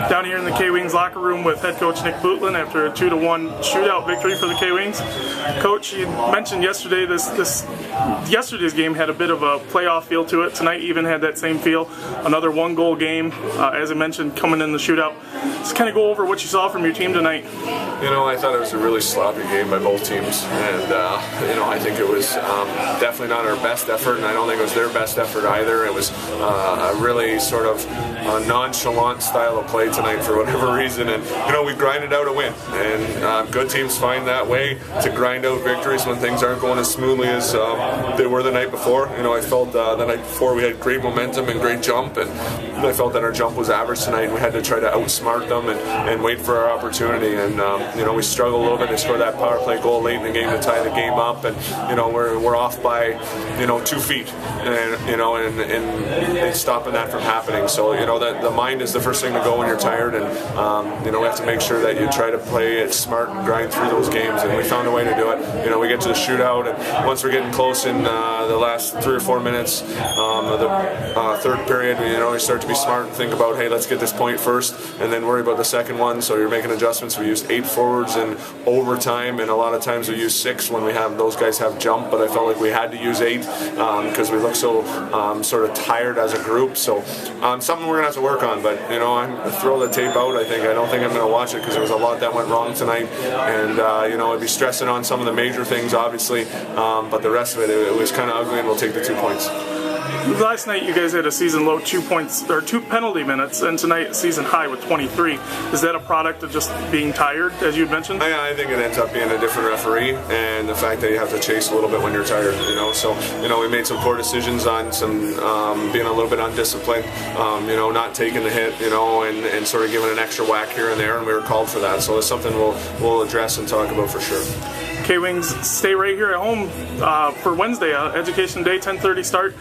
down here in the K-Wings locker room with head coach Nick Bootland after a 2-1 shootout victory for the K-Wings. Coach, you mentioned yesterday yesterday's game had a bit of a playoff feel to it. Tonight even had that same feel. Another one-goal game, as I mentioned, coming in the shootout. Just kind of go over what you saw from your team tonight. You know, I thought it was a really sloppy game by both teams, and you know, I think it was definitely not our best effort, and I don't think it was their best effort either. It was a really sort of nonchalant style of play tonight for whatever reason, and you know, we grinded out a win, and good teams find that way to grind out victories when things aren't going as smoothly as they were the night before. You know, I felt the night before we had great momentum and great jump, and I felt that our jump was average tonight, and we had to try to outsmart them and wait for our opportunity, and you know, we struggled a little bit. They scored that power play goal late in the game to tie the game up, and you know, we're off by 2 feet, and you know, and stopping that from happening. So you know, that the mind is the first thing to go when you're tired, and you know, we have to make sure that you try to play it smart and grind through those games, and we found a way to do it. You know, we get to the shootout, and once we're getting close in the last 3 or 4 minutes of the third period, you know, we start to be smart and think about, hey, let's get this point first, and then worry about the second one. So you're making adjustments. We used 8 forwards in overtime, and a lot of times we use 6 when we have those guys have jump, but I felt like we had to use 8 because we look so sort of tired as a group. So something we're gonna have to work on. But you know, I throw the tape out. I don't think I'm gonna watch it because there was a lot that went wrong tonight, and you know, I'd be stressing on some of the major things, obviously, but the rest of it was kind of ugly, and we'll take the 2 points. Last night you guys had a season low 2 points or 2 penalty minutes, and tonight season high with 23. Is that a product of just being tired, as you had mentioned? I think it ends up being a different referee, and the fact that you have to chase a little bit when you're tired. You know, so you know, we made some poor decisions on some being a little bit undisciplined. You know, not taking the hit. You know, and sort of giving an extra whack here and there, and we were called for that. So it's something we'll address and talk about for sure. K-Wings stay right here at home for Wednesday, Education Day, 10:30 start.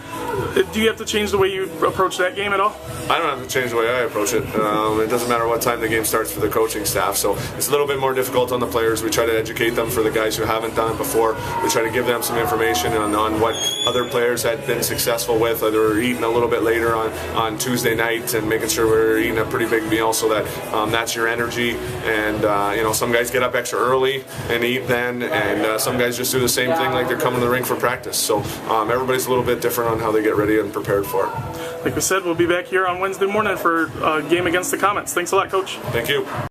Do you have to change the way you approach that game at all? I don't have to change the way I approach it. It doesn't matter what time the game starts for the coaching staff, so it's a little bit more difficult on the players. We try to educate them for the guys who haven't done it before. We try to give them some information on what other players had been successful with, either eating a little bit later on Tuesday night, and making sure we're eating a pretty big meal so that that's your energy. And you know, some guys get up extra early and eat then, and some guys just do the same thing like they're coming to the rink for practice. So everybody's a little bit different on how they get ready and prepared for it. Like we said, we'll be back here on Wednesday morning for a game against the Comets. Thanks a lot, Coach. Thank you.